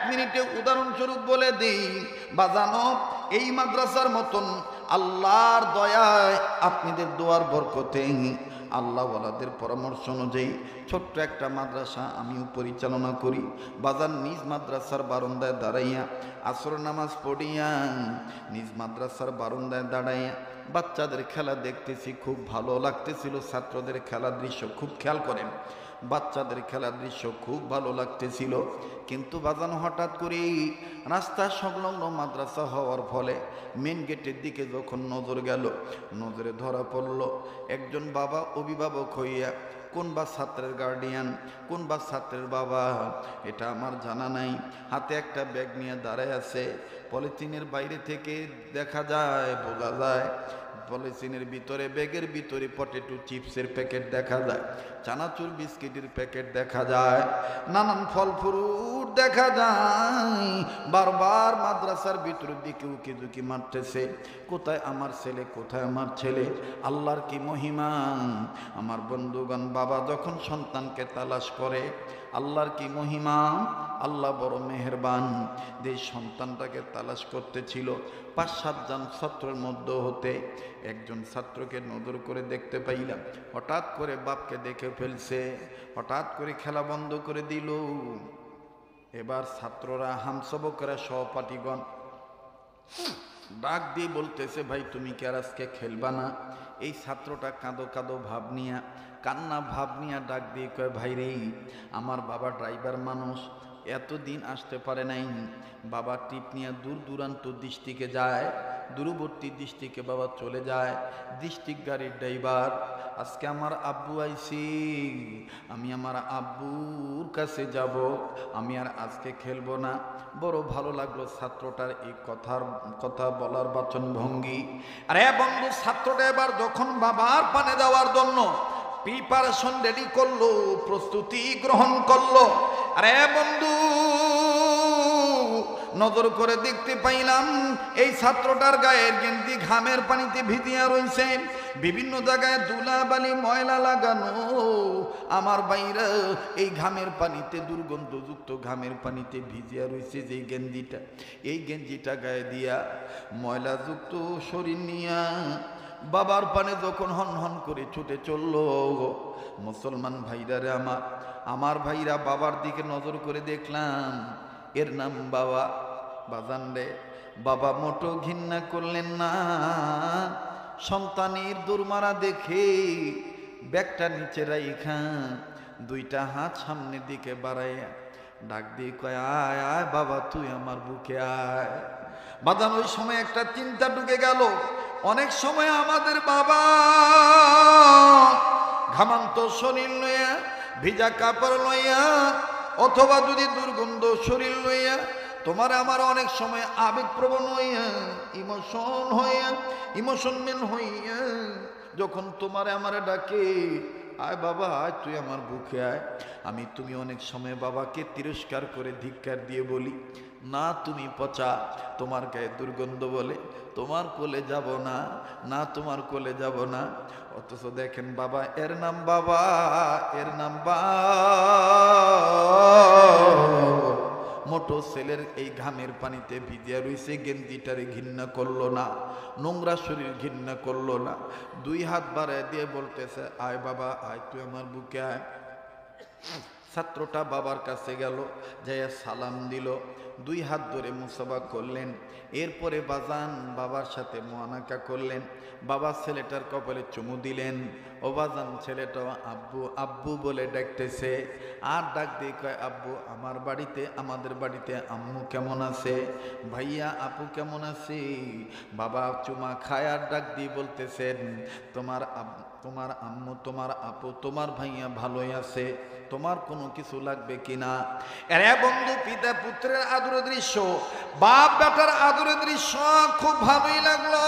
মিনিটে উদাহরণস্বরূপ বলে দেই বাজানো, এই মাদ্রাসার মতন আল্লাহর দয়ায় আপনাদের দোয়ার বরকতে আল্লাহ ওয়ালাদের পরামর্শ অনুযায়ী ছোট্ট একটা মাদ্রাসা আমিও পরিচালনা করি। বাজার নিজ মাদ্রাসার বারান্দায় দাঁড়াইয়া আসর নামাজ পড়িয়া নিজ মাদ্রাসার বারান্দায় দাঁড়াইয়া বাচ্চাদের খেলা দেখতেছি, খুব ভালো লাগতেছিল। ছাত্রদের খেলার দৃশ্য খুব খেয়াল করেন, বাচ্চাদের খেলার দৃশ্য খুব ভালো লাগতেছিল। কিন্তু বাজানো হঠাৎ করেই রাস্তার সংলগ্ন মাদ্রাসা হওয়ার ফলে মেন গেটের দিকে যখন নজর গেল, নজরে ধরা পড়ল একজন বাবা অভিভাবক হইয়া, কোন বা ছাত্রের গার্ডিয়ান, কোন বা ছাত্রের বাবা এটা আমার জানা নাই, হাতে একটা ব্যাগ নিয়ে দাঁড়ায় আছে। পলিথিনের বাইরে থেকে দেখা যায়, বোঝা যায় পলিথিনের ভিতরে, ব্যাগের ভিতরে পটেটো চিপসের প্যাকেট দেখা যায়, চানাচুর বিস্কিটের প্যাকেট দেখা যায়, নানান ফল ফ্রুট দেখা যায়। বারবার মাদ্রাসার ভিতরের দিকে উকি ঝুঁকি মারতেছে, কোথায় আমার ছেলে, কোথায় আমার ছেলে। আল্লাহর কি মহিমা! আমার বন্ধুগণ, বাবা যখন সন্তানকে তালাশ করে, আল্লাহর কি মহিমা! আল্লাহ বড় মেহেরবান। যে সন্তানটাকে তালাশ করতেছিল ৫-৭ জন ছাত্রের মধ্যে হতে একজন ছাত্রকে নজর করে দেখতে পাইলাম। হঠাৎ করে বাপকে দেখে ফেলছে, হঠাৎ করে খেলা বন্ধ করে দিল। এবার ছাত্ররা, হামসবকরা, সহপাঠীগণ ডাক দিয়ে বলতেছে, ভাই তুমি কি আর আজকে খেলবা না? এই ছাত্রটা কাঁদো কাঁদো ভাব নিয়া, কান্না ভাব নিয়া ডাক দিয়ে কয়, ভাই রে, আমার বাবা ড্রাইভার মানুষ, এতদিন আসতে পারে নাই। বাবা টিপ নিয়ে দূর দূরান্ত ডিস্ট্রিক্টে যায়, দূরবর্তী ডিস্ট্রিক্টে বাবা চলে যায়, ডিস্ট্রিক্ট গাড়ির ড্রাইভার। আজকে আমার আব্বু আইছি, আমি আমার আব্বুর কাছে যাব, আমি আর আজকে খেলবো না। বড় ভালো লাগলো ছাত্রটার এই কথা বলার বাচন ভঙ্গি। আরে বন্ধু, ছাত্রটা এবার যখন বাবার পানে যাওয়ার জন্য প্রিপারেশন রেডি করলো, প্রস্তুতি গ্রহণ করলো, আরে বন্ধু নজর করে দেখতে পাইলাম এই ছাত্রটার গায়ের গেঞ্জি ঘামের পানিতে ভিজিয়া রয়েছে, বিভিন্ন জায়গায় ধুলাবালি ময়লা লাগানো। আমার বাইরা এই ঘামের পানিতে, দুর্গন্ধযুক্ত ঘামের পানিতে ভিজিয়া রয়েছে যে গেঞ্জিটা, এই গেঞ্জিটা গায়ে দিয়া ময়লাযুক্ত শরীর নিয়া বাবার পানে যখন হন হন করে ছুটে চলল। মুসলমান ভাইরা রে, আমার ভাইরা, বাবার দিকে নজর করে দেখলাম এর নাম বাবা। বাজান রে, বাবা মোটো ঘৃণা করলেন না। সন্তানের দুর্মারা দেখে ব্যাগটা নিচে রাইখা দুইটা হাত সামনের দিকে বাড়াইয়া ডাক দিয়ে কয়, আয় আয় বাবা, তুই আমার বুকে আয়। বাজান, ওই সময় একটা চিন্তা ঢুকে গেল। অনেক সময় আমাদের বাবা ঘামান্ত শরীর লইয়া, ভিজা কাপড় লইয়া, অথবা যদি দুর্গন্ধ শরীর লইয়া, তোমার আমার অনেক সময় আবেগপ্রবণ হইয়া, ইমোশনমেন হইয়া যখন তোমার আমারে ডাকে, আয় বাবা আয়, তুই আমার বুকে আয়, তুমি অনেক সময় বাবাকে তিরস্কার করে ধিক্কার দিয়ে বলি, না তুমি পচা, তোমার গায়ে দুর্গন্ধ বলে তোমার কোলে যাব না, না তোমার কোলে যাব না। অথচ দেখেন বাবা, এর নাম বাবা, এর নাম মোটো ছেলের এই ঘামের পানিতে ভিজিয়া রইছে, গেঞ্জিটারে ঘৃণা করলো না, নোংরা শরীর ঘৃণা করলো না, দুই হাত বাড়ায় দিয়ে বলতেছে, আয় বাবা আয়, তুই আমার বুকে আয়। ছাত্রটা বাবার কাছে গেল, যাইয়া সালাম দিল, দুই হাত ধরে মুসাফা করলেন। এরপরে বাজান বাবার সাথে মুআনাকা করলেন, বাবা ছেলেটার কপালে চুমু দিলেন। ও বাজান, ছেলেটাও আব্বু আব্বু বলে ডাকতেছে, আর ডাক দিয়ে কয়, আব্বু আমার বাড়িতে, আমাদের বাড়িতে আম্মু কেমন আছে, ভাইয়া আপু কেমন আছে। বাবা চুমা খায় আর ডাক দিয়ে বলতেছেন, তোমার আম্মু, তোমার আপু, তোমার ভাইয়া ভালোই আছে, তোমার কোনো কিছু লাগবে কিনা। এরে বন্ধু, পিতা পুত্রের আদরের দৃশ্য, বাপ বেটার আদরের দৃশ্য খুব ভালোই লাগলো।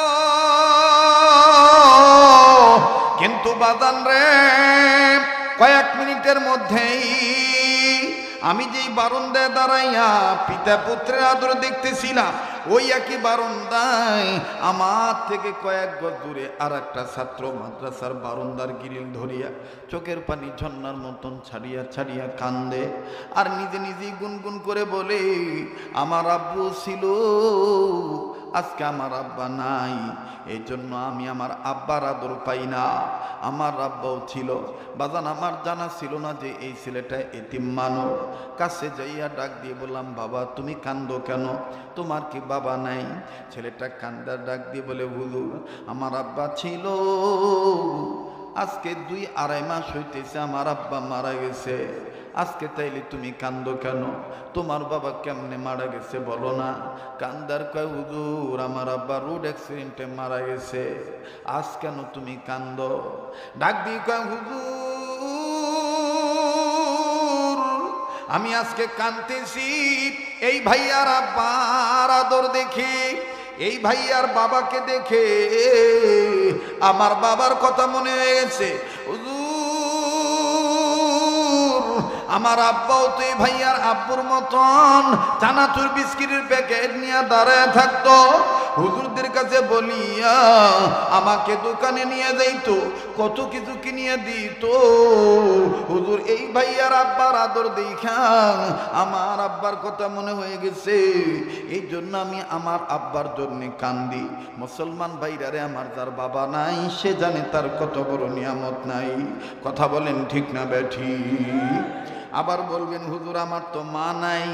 কিন্তু বাদান রে, কয়েক মিনিটের মধ্যেই আমি যেই বারান্দায় দাঁড়াইয়া পিতা পুত্রের আদর দেখতেছিলাম, ওই একই বারান্দায় আমার থেকে কয়েক গজ দূরে আর একটা ছাত্র মাদ্রাসার বারান্দার গ্রিল ধরিয়া চোখের পানি ঝর্ণার মতন ছাড়িয়া ছাড়িয়া কান্দে আর নিজে নিজেই গুনগুন করে বলে, আমার আব্বু ছিল, আজকে আমার আব্বা নাই, এই জন্য আমি আমার আব্বার আদর পাই না। আমার আব্বাও ছিল বাজান, আমার জানা ছিল না যে এই ছেলেটা এতিম মানুষ। কাছে যাইয়া ডাক দিয়ে বললাম, বাবা তুমি কান্দো কেন, তোমার কি বাবা নাই? ছেলেটা কান্দার ডাক দিয়ে বলে, হুজুর আমার আব্বা ছিল, আজকে 2-2.5 মাস হইতেছে আমার আব্বা মারা গেছে। আজকে তাইলে তুমি কান্দো কেন? তোমার বাবা কেমনে মারা গেছে বলো না? কান্দার কয়, হুজুর আমার আব্বা রোড অ্যাক্সিডেন্টে মারা গেছে। আজ কেন তুমি কান্দো? ডাক দিয়ে কয়, হুজুর আমি আজকে কাঁদতেছি এই ভাইয়ার আব্বার আদর দেখি, এই ভাইয়ার বাবাকে দেখে আমার বাবার কথা মনে হয়ে গেছে। আমার আব্বাও তো এই ভাইয়ার আব্বুর মতন চানাচুর বিস্কিটের প্যাকেট নিয়ে দাঁড়ায় থাকতো, হুজুরদের কাছে বলিয়া আমাকে দোকানে নিয়ে যাইতো, কত কিছু কিনিয়ে দিত। হুজুর এই ভাইয়ার আব্বার আদর দেখা আমার আব্বার কথা মনে হয়ে গেছে, এই জন্য আমি আমার আব্বার জন্য কান্দি। মুসলমান ভাইরারে, আমার যার বাবা নাই সে জানে তার কত বড় নিয়ামত নাই। কথা বলেন ঠিক না বেঠি? আবার বলবেন, হুজুর আমার তো মা নাই।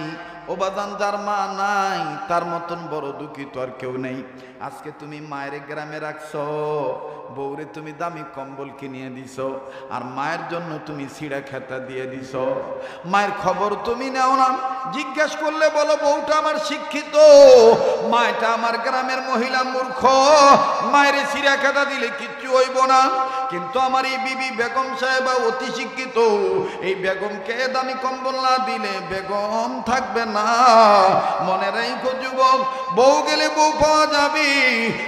ও বাজান, যার মা নাই তার মতন বড় দুঃখী তো আর কেউ নেই। আজকে তুমি মায়ের গ্রামে রাখছো, বউরে তুমি দামি কম্বল কিনিয়ে দিছো, আর মায়ের জন্য তুমি ছিঁড়া খেতা দিয়ে দিছো। মায়ের খবর তুমি নেও না, জিজ্ঞেস করলে বলো বউটা আমার শিক্ষিত, মায়েটা আমার গ্রামের মহিলা মূর্খ, মায়ের ছিঁড়া খেতা দিলে কিচ্ছু হইব না। কিন্তু আমার এই বিবি বেগম সাহেবা অতি শিক্ষিত, এই বেগমকে দামি কম্বল না দিলে বেগম থাকবে না। মনে রাখো যুবক, বউ গেলে বউ পাওয়া যাবে,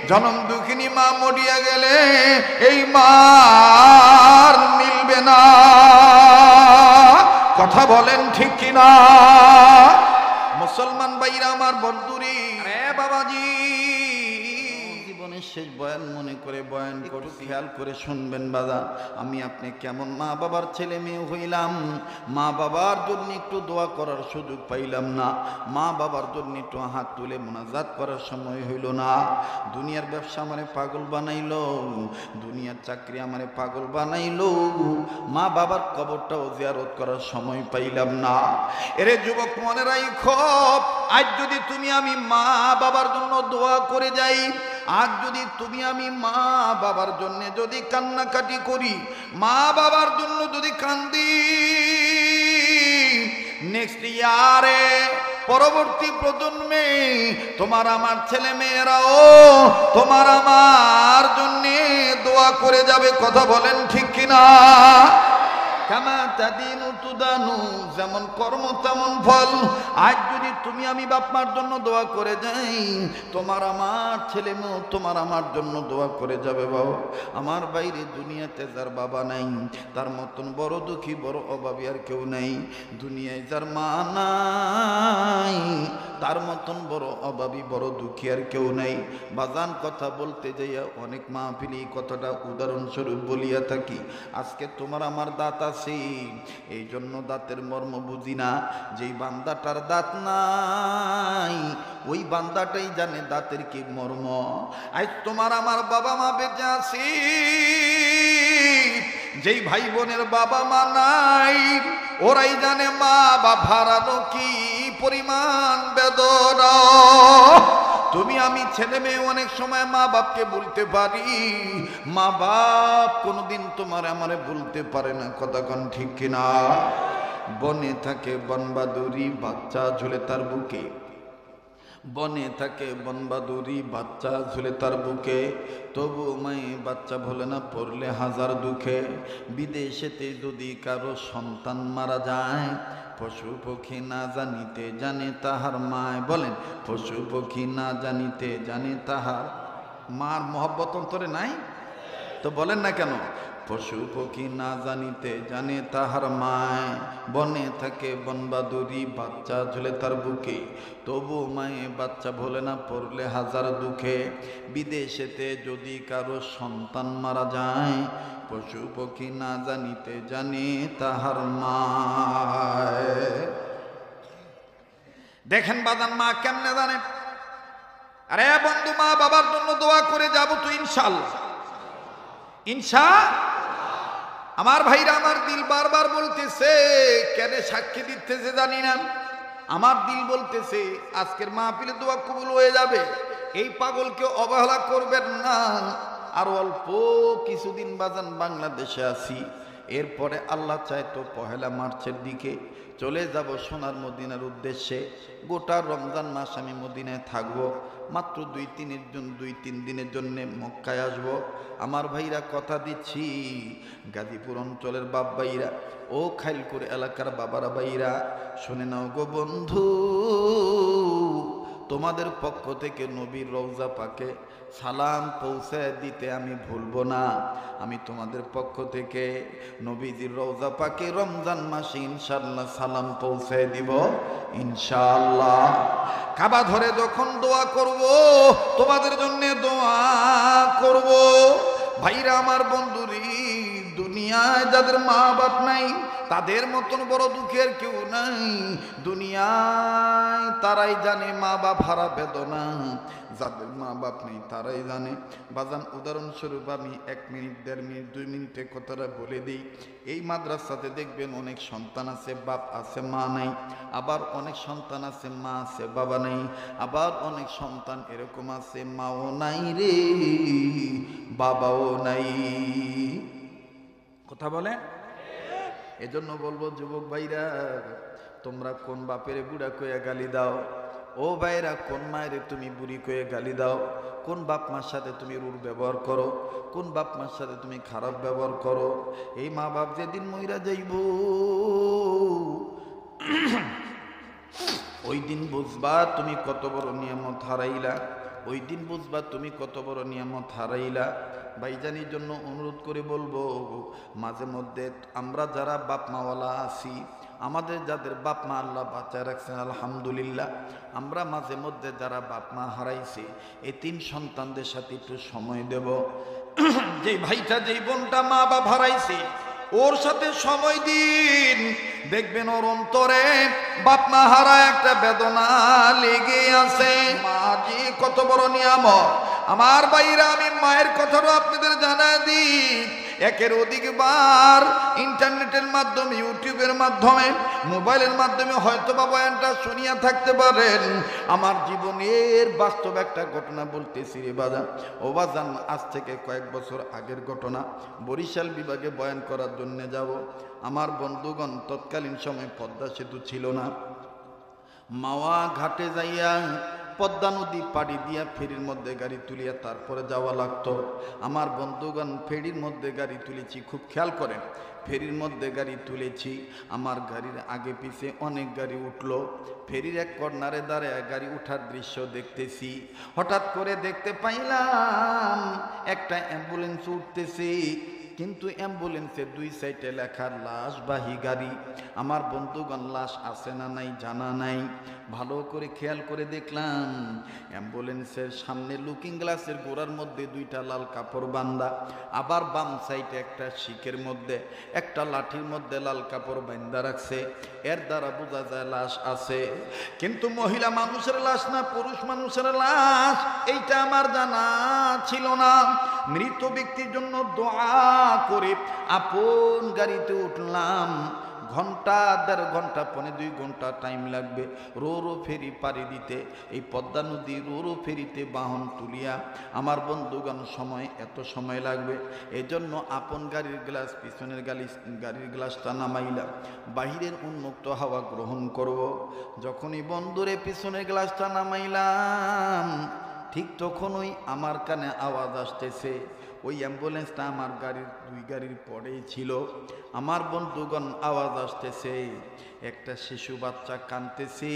জনম দুঃখিনী মা মরিয়া গেলে এই মার মিলবে না। কথা বলেন ঠিক কিনা? মুসলমান ভাইরা আমার বন্ধুরি, বাবাজি জীবনের শেষ বয়ান মনে করে বয়ান করু, খেয়াল করে শুনবেন বাবা। আমি আপনি কেমন মা বাবার ছেলে মেয়ে হইলাম, মা বাবার জন্য একটু দোয়া করার সুযোগ পাইলাম না, মা বাবার জন্য একটু হাত তুলে মোনাজাত করার সময় হইল না। দুনিয়ার ব্যবসা আমারে পাগল বানাইলো, দুনিয়ার চাকরি আমারে পাগল বানাইলো, মা বাবার কবরটাও জিয়ারত করার সময় পাইলাম না। এরে যুবক মনে রাখো, আজ যদি তুমি আমি মা বাবার জন্য দোয়া করে যাই, আজ যদি তুমি আমি মা বাবার জন্য যদি কান্নাকাটি করি, মা বাবার জন্য যদি কান্দি, নেক্সট ইয়ারে পরবর্তী প্রজন্মে তোমার আমার ছেলে মেয়েরাও তোমার আমার জন্য দোয়া করে যাবে। কথা বলেন ঠিক কিনা? কামা তাদিনু তুদানু, যেমন কর্ম তেমন ফল। আজ যদি তুমি আমি বাপ মার জন্য দোয়া করে যাই, তোমার আমার ছেলে মেয়ে তোমার আমার জন্য দোয়া করে যাবে। বাবা আমার বাইরে দুনিয়াতে যার বাবা নাই তার মতন বড় দুঃখী বড় অভাবী আর কেউ নাই। দুনিয়ায় যার মা নাই তার মতন বড় অভাবী বড় দুঃখী আর কেউ নাই। বাজান কথা বলতে যাইয়া অনেক মাহফিলে এই কথাটা উদাহরণস্বরূপ বলিয়া থাকি। আজকে তোমার আমার দাঁত আছে, এই জন্য দাঁতের মর্ম বুঝি না। যেই বান্দাটার দাঁত নাই ওই বান্দাটাই জানে দাঁতের কি মর্ম। আজ তোমার আমার বাবা মা বেঁচে আছি, যেই ভাই বোনের বাবা মা নাই ওরাই জানে মা বাপ হারানো কি পরিমাণ বেদনা। তুমি আমি ছেলে মেয়ে অনেক সময় মা বাপকে বলতে পারি, মা বাপ কোনোদিন তোমার আমারে বলতে পারে না। কথা কোন ঠিক কিনা? বনে থাকে বনবাদুরি, বাচ্চা ঝুলে তার বুকে। বনে থাকে বনবাদুরি, বাচ্চা ঝুলে তার বুকে। তবু মায়ে বাচ্চা ভোলে না, পড়লে হাজার দুঃখে। বিদেশেতে যদি কারো সন্তান মারা যায়, পশু পক্ষী না জানিতে জানে তাহার মায়। বলেন, পশু পক্ষী না জানিতে জানে তাহার মার মহব্বত অন্তরে নাই? তো বলেন না কেন? পশু পক্ষী না জানিতে জানে তাহার মায়, বনে থাকে বনবাদুরি বাচ্চা ঝুলে তার বুকে, তবু মায়ে বাচ্চা ভোলে না পড়লে হাজার দুঃখে। বিদেশেতে যদি কারো সন্তান মারা যায়, পশু পক্ষী না জানিতে জানে তাহার মায়। দেখেন বাদান মা কেমনে জানে। আরে বন্ধু, মা বাবার জন্য দোয়া করে যাব তো ইনশাআল্লাহ, আমার ভাইরা, আমার দিল বারবার বলতেছে, কেন সাক্ষী দিতেছে জানি না, আমার দিল বলতেছে আজকের মাহফিলে দোয়া কবুল হয়ে যাবে। এই পাগলকে অবহেলা করবেন না। আর অল্প কিছুদিন বাজান বাংলাদেশে আছি, এরপরে আল্লাহ চায় তো পহেলা মার্চের দিকে চলে যাব সোনার মদিনার উদ্দেশ্যে। গোটা রমজান মাস আমি মদিনায় থাকবো, মাত্র 2-3 দিনের জন্য মক্কায় আসব। আমার ভাইরা কথা দিচ্ছি, গাজীপুর অঞ্চলের বাপ ভাইরা, ও খাইলকুর এলাকার বাবারা ভাইরা, শুনে নাও গো বন্ধু, তোমাদের পক্ষ থেকে নবীর রওজা পাকে সালাম পৌঁছে দিতে আমি ভুলবো না। আমি তোমাদের পক্ষ থেকে নবীজির রওজা পাকে রমজান মাসে ইনশাআল্লাহ সালাম পৌঁছে দিব ইনশাআল্লাহ। কাবা ধরে যখন দোয়া করব, তোমাদের জন্য দোয়া করব। ভাইরা আমার, বন্ধুরি, দুনিয়ায় যাদের মা বাপ নাই তাদের মতন বড় দুঃখের কেউ নাই। দুনিয়ায় তারাই জানে মা বাপ হারা বেদনা, যাদের মা বাপ নেই তারাই জানে। বাজান উদাহরণস্বরূপ আমি 1 মিনিট 1.5 মিনিট 2 মিনিটে কথাটা বলে দিই। এই মাদ্রাসাতে দেখবেন অনেক সন্তান আছে, বাপ আছে, মা নাই। আবার অনেক সন্তান আছে, মা আছে, বাবা নাই। আবার অনেক সন্তান এরকম আছে, মাও নাই রে, বাবাও নাই। কথা বলে। এজন্য বলবো যুবক ভাইরা, তোমরা কোন বাপের বুড়া কয়ে গালি দাও? ও ভাইরা, কোন মায়ের তুমি বুড়ি কয়ে গালি দাও? কোন বাপ মার সাথে তুমি রূঢ় ব্যবহার করো? কোন বাপ মার সাথে তুমি খারাপ ব্যবহার করো? এই মা বাপ যেদিন মইরা যাইব, ওই দিন বুঝবা তুমি কত বড় নিয়ামত হারাইলা। ওই দিন বুঝবা তুমি কত বড় নিয়ামত হারাইলা। ভাইজানির জন্য অনুরোধ করে বলবো, মাঝে মধ্যে আমরা যারা বাপ মাওয়ালা আছি, আমাদের যাদের বাপ মা আল্লাহ বাঁচায় রাখছেন আলহামদুলিল্লাহ, আমরা মাঝে মধ্যে যারা বাপ মা হারাইছি, এই 3 সন্তানদের সাথে একটু সময় দেব। যেই ভাইটা, যেই বোনটা মা বাপ হারাইছে, ওর সাথে সময় দিন। দেখবেন ওর অন্তরে বাপ মা হারা একটা বেদনা লেগে আছে। মা যে কত বড় নিয়ামত। আমার ভাইরা, আমি মায়ের কথাও আপনাদের জানা দিই। একের অধিকবার ইন্টারনেটের মাধ্যমে, ইউটিউবের মাধ্যমে, মোবাইলের মাধ্যমে হয়তো বা বয়ানটা শুনিয়া থাকতে পারেন। আমার জীবনের বাস্তব একটা ঘটনা বলতেছি রে বাজান। ও বাজান, আজ থেকে কয়েক বছর আগের ঘটনা। বরিশাল বিভাগে বয়ান করার জন্য যাব। আমার বন্ধুগণ, তৎকালীন সময় পদ্মা সেতু ছিল না। মাওয়া ঘাটে যাইয়া পদ্মা নদী পাড়ি দিয়া ফেরির মধ্যে গাড়ি তুলিয়া তারপরে যাওয়া লাগতো। আমার বন্ধুগণ, ফেরির মধ্যে গাড়ি তুলেছি, খুব খেয়াল করেন। ফেরির মধ্যে গাড়ি তুলেছি, আমার গাড়ির আগে পিছে অনেক গাড়ি উঠলো। ফেরির এক কর্নারে দাঁড়ায় গাড়ি উঠার দৃশ্য দেখতেছি। হঠাৎ করে দেখতে পাইলাম একটা অ্যাম্বুলেন্স উঠতেছে, কিন্তু অ্যাম্বুলেন্সের 2 সাইডে লেখা লাশবাহী গাড়ি। আমার বন্ধুগণ, লাশ আছে না নাই জানা নাই। ভালো করে খেয়াল করে দেখলাম, অ্যাম্বুলেন্সের সামনে লুকিং গ্লাসের গোড়ার মধ্যে 2টা লাল কাপড় বান্ধা, আবার বাম সাইডে একটা শিকের মধ্যে, একটা লাঠির মধ্যে লাল কাপড় বান্ধা রাখছে। এর দ্বারা বোঝা যায় লাশ আছে, কিন্তু মহিলা মানুষের লাশ না, পুরুষ মানুষের লাশ, এইটা আমার জানা ছিল না। মৃত ব্যক্তির জন্য দোয়া করে আপন গাড়িতে উঠলাম। ঘন্টা 1.5 ঘন্টা, 1.5-2 ঘন্টা টাইম লাগবে রো ফেরি পাড়ি দিতে। এই পদ্মা নদী রো ফেরিতে বাহন তুলিয়া আমার বন্ধুগণ, এত সময় লাগবে। এই জন্য আপন গাড়ির গ্লাস, পিছনের গাড়ির গ্লাসটা নামাইলাম, বাহিরের উন্মুক্ত হাওয়া গ্রহণ করব। যখনই বন্ধুরে পিছনের গ্লাসটা নামাইলাম, ঠিক তখনই আমার কানে আওয়াজ আসতেছে। ওই অ্যাম্বুলেন্সটা আমার গাড়ির 2 গাড়ির পরেই ছিল। আমার বন্ধুগণ, আওয়াজ আসতেছে, একটা শিশু বাচ্চা কাঁদতেছে,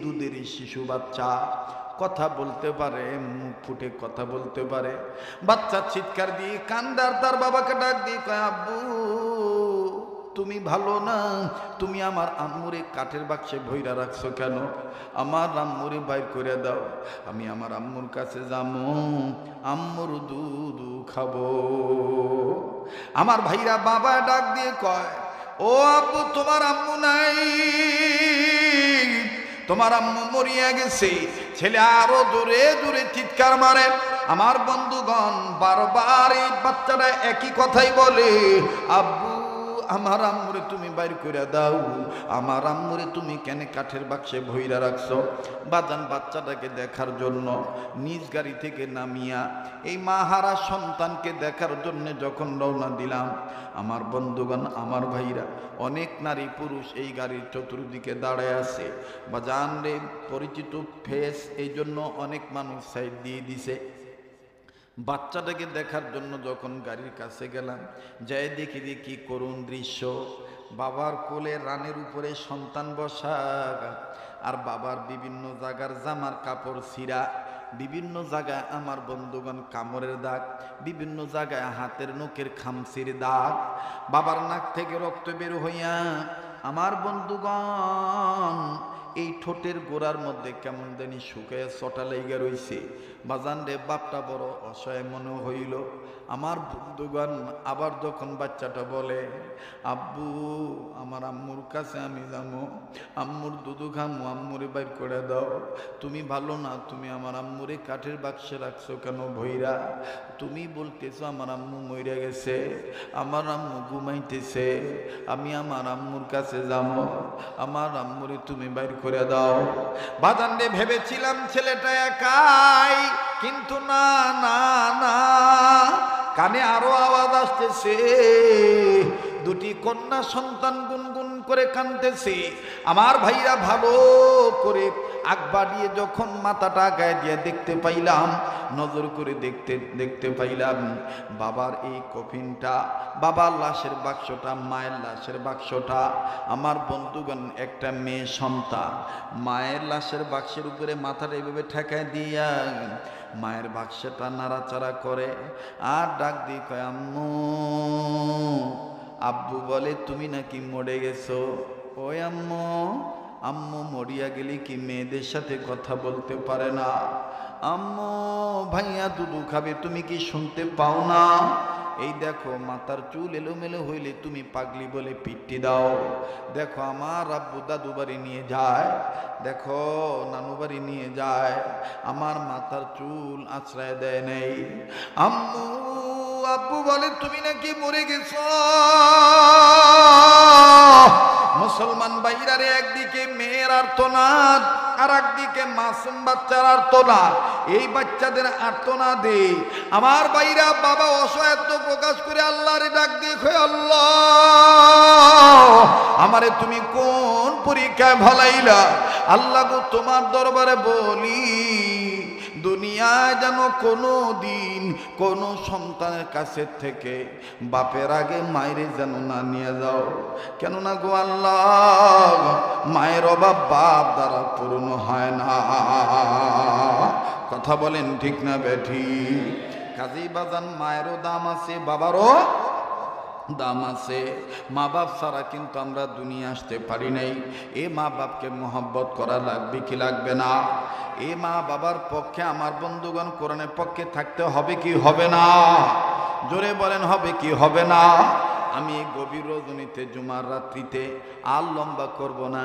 দুধের শিশু বাচ্চা। কথা বলতে পারে, মুখ ফুটে কথা বলতে পারে। বাচ্চা চিৎকার দিয়ে কান্দার তার বাবাকে ডাক দিয়ে কয়, আব্বু তুমি ভালো না? তুমি আমার আম্মুরে কাঠের বাক্সে ভইরা রাখছো কেন? আমার আম্মুরে বাইর করে দাও, আমি আমার আম্মুর কাছে যাবো, আম্মুর দুধ খাবো। আমার ভাইরা বাবা ডাক দিয়ে কয়, ও আব্বু তোমার আম্মু নাই, তোমার আম্মু মরিয়া গেছে। ছেলে আরো জোরে জোরে চিৎকার মারে। আমার বন্ধুগণ বারবার এই বাচ্চাটা একই কথাই বলে, আব্বু আমার আম্মুরে তুমি বাইর করে দাও, আমার আম্মুরে তুমি কেন কাঠের বাক্সে ভইরা রাখছো? বাজান বাচ্চাটাকে দেখার জন্য নিজ গাড়ি থেকে নামিয়া এই মাহারা সন্তানকে দেখার জন্য যখন রওনা দিলাম, আমার বন্ধুগণ আমার ভাইরা অনেক নারী পুরুষ এই গাড়ির চতুর্দিকে দাঁড়ায় আছে। বাজান রে পরিচিত ফেস, এই জন্য অনেক মানুষ সাইড দিয়ে দিছে। বাচ্চাটাকে দেখার জন্য যখন গাড়ির কাছে গেলাম, যাই দেখি কি করুণ দৃশ্য। বাবার কোলে রানের উপরে সন্তান বসা, আর বাবার বিভিন্ন জায়গার জামার কাপড় ছিঁড়া, বিভিন্ন জায়গায় আমার বন্ধুগণ কামড়ের দাগ, বিভিন্ন জায়গায় হাতের নখের খামচির দাগ, বাবার নাক থেকে রক্ত বের হইয়া আমার বন্ধুগণ এই ঠোঁটের গোড়ার মধ্যে কেমন জানি শুকায় চটা লেগে রইছে। বাজান রে বাপটা বড় অসহায় মনে হইল। আমার বন্ধুগণ আবার যখন বাচ্চাটা বলে, আব্বু আমার আম্মুর কাছে আমি যাবো, আম্মুর দুধু খামু, আম্মুরে বাইর করে দাও, তুমি ভালো না, তুমি আমার আম্মুরে কাঠের বাক্সে রাখছো কেন ভইরা? তুমি বলতেছো আমার আম্মু মইরা গেছে, আমার আম্মু ঘুমাইতেছে, আমি আমার আম্মুর কাছে যাবো, আমার আম্মুরে তুমি বাইর করে দাও। বাজান রে ভেবেছিলাম ছেলেটা একাই, কিন্তু না না না, কানে আরো আওয়াজ আসতেছে, দুটি কন্যা সন্তান গুনগুন করে কাঁদতেছে। আমার ভাইরা ভালো করে আগ বাড়িয়ে যখন মাথাটা গায়ে দিয়ে দেখতে পাইলাম, নজর করে দেখতে পাইলাম বাবার এই কফিনটা, বাবার লাশের বাক্সটা, মায়ের লাশের বাক্সটা। আমার বন্ধুগণ একটা মেয়ে সন্তান মায়ের লাশের বাক্সের উপরে মাথাটা এইভাবে ঠেকায় দিয়া মায়ের বাক্সটা নাড়াচাড়া করে আর ডাক দিয়ে কয়, আম্মু। আব্বু বলে, তুমি নাকি মরে গেছো? ওই আম্মু, আম্মু মরিয়া গেলে কি মেয়েদের সাথে কথা বলতে পারে না? আম্মু ভাইয়া দুধু খাবে, তুমি কি শুনতে পাও না? এই দেখো মাথার চুল এলোমেলো হইলে তুমি পাগলি বলে পিট্টি দাও। দেখো আমার আব্বু দাদু বাড়ি নিয়ে যায়, দেখো নানু বাড়ি নিয়ে যায়, আমার মাথার চুল আশ্রয় দেয় নেই। আম্মু আব্বু বলে, তুমি নাকি মরে গেছ। মুসলমান ভাইরারে একদিকে মেয়ের আর্তনাদ, আর একদিকে মাসুম বাচ্চার আর্তনাদ। এই বাচ্চাদের আর্তনাদে আমার ভাইরা বাবা অসহায়ত্ব প্রকাশ করে আল্লাহরে ডাক দিয়ে কয়, আল্লাহ আমারে তুমি কোন পরীক্ষায় ভালাইলা? আল্লাহ গো তোমার দরবারে বলি, দুনিয়ায় যেন কোনো দিন কোনো সন্তানের কাছে থেকে বাপের আগে মায়ের যেন না নিয়ে যাও। কেননা গো আল্লাহ, মায়ের অভাব বাপ দ্বারা পূর্ণ হয় না। কথা বলেন ঠিক না বেঠি? কাজী বাজান মায়েরও দাম আছে, বাবারও দাম আছে। মা বাপ ছাড়া কিন্তু আমরা দুনিয়া আসতে পারি নাই। এ মা বাপকে মহব্বত করা লাগবে কি লাগবে না? এ মা বাবার পক্ষে আমার বন্ধুগণ কোরআনের পক্ষে থাকতে হবে কি হবে না? জোরে বলেন হবে কি হবে না? আমি এই গভীর রজনীতে জুমার রাত্রিতে আর লম্বা করব না,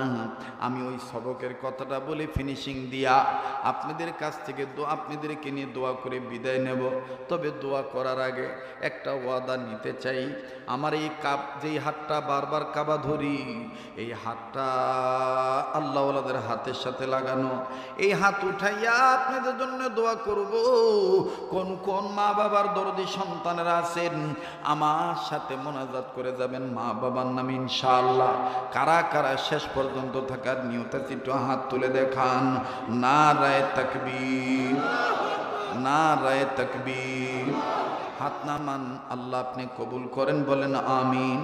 আমি ওই সবকের কথাটা বলে ফিনিশিং দিয়া আপনাদের কাছ থেকে আপনাদেরকে নিয়ে দোয়া করে বিদায় নেব। তবে দোয়া করার আগে একটা ওয়াদা নিতে চাই। আমার এই যেই হাতটা বারবার কাবা ধরি, এই হাতটা আল্লাহওয়ালাদের হাতের সাথে লাগানো। এই হাত উঠাইয়া আপনাদের জন্য দোয়া করব। কোন কোন মা বাবার দরদি সন্তানেরা আছেন, আমার সাথে মোনাজাত করে যাবেন মা বাবার নামে ইনশাআল্লাহ। কারা কারা শেষ পর্যন্ত থাকার নিয়ত আছে একটু হাত তুলে দেখান। নারায়ে তাকবীর, নারায়ে তাকবীর। হাত নামান, আল্লাহ আপনি কবুল করেন, বলেন আমিন।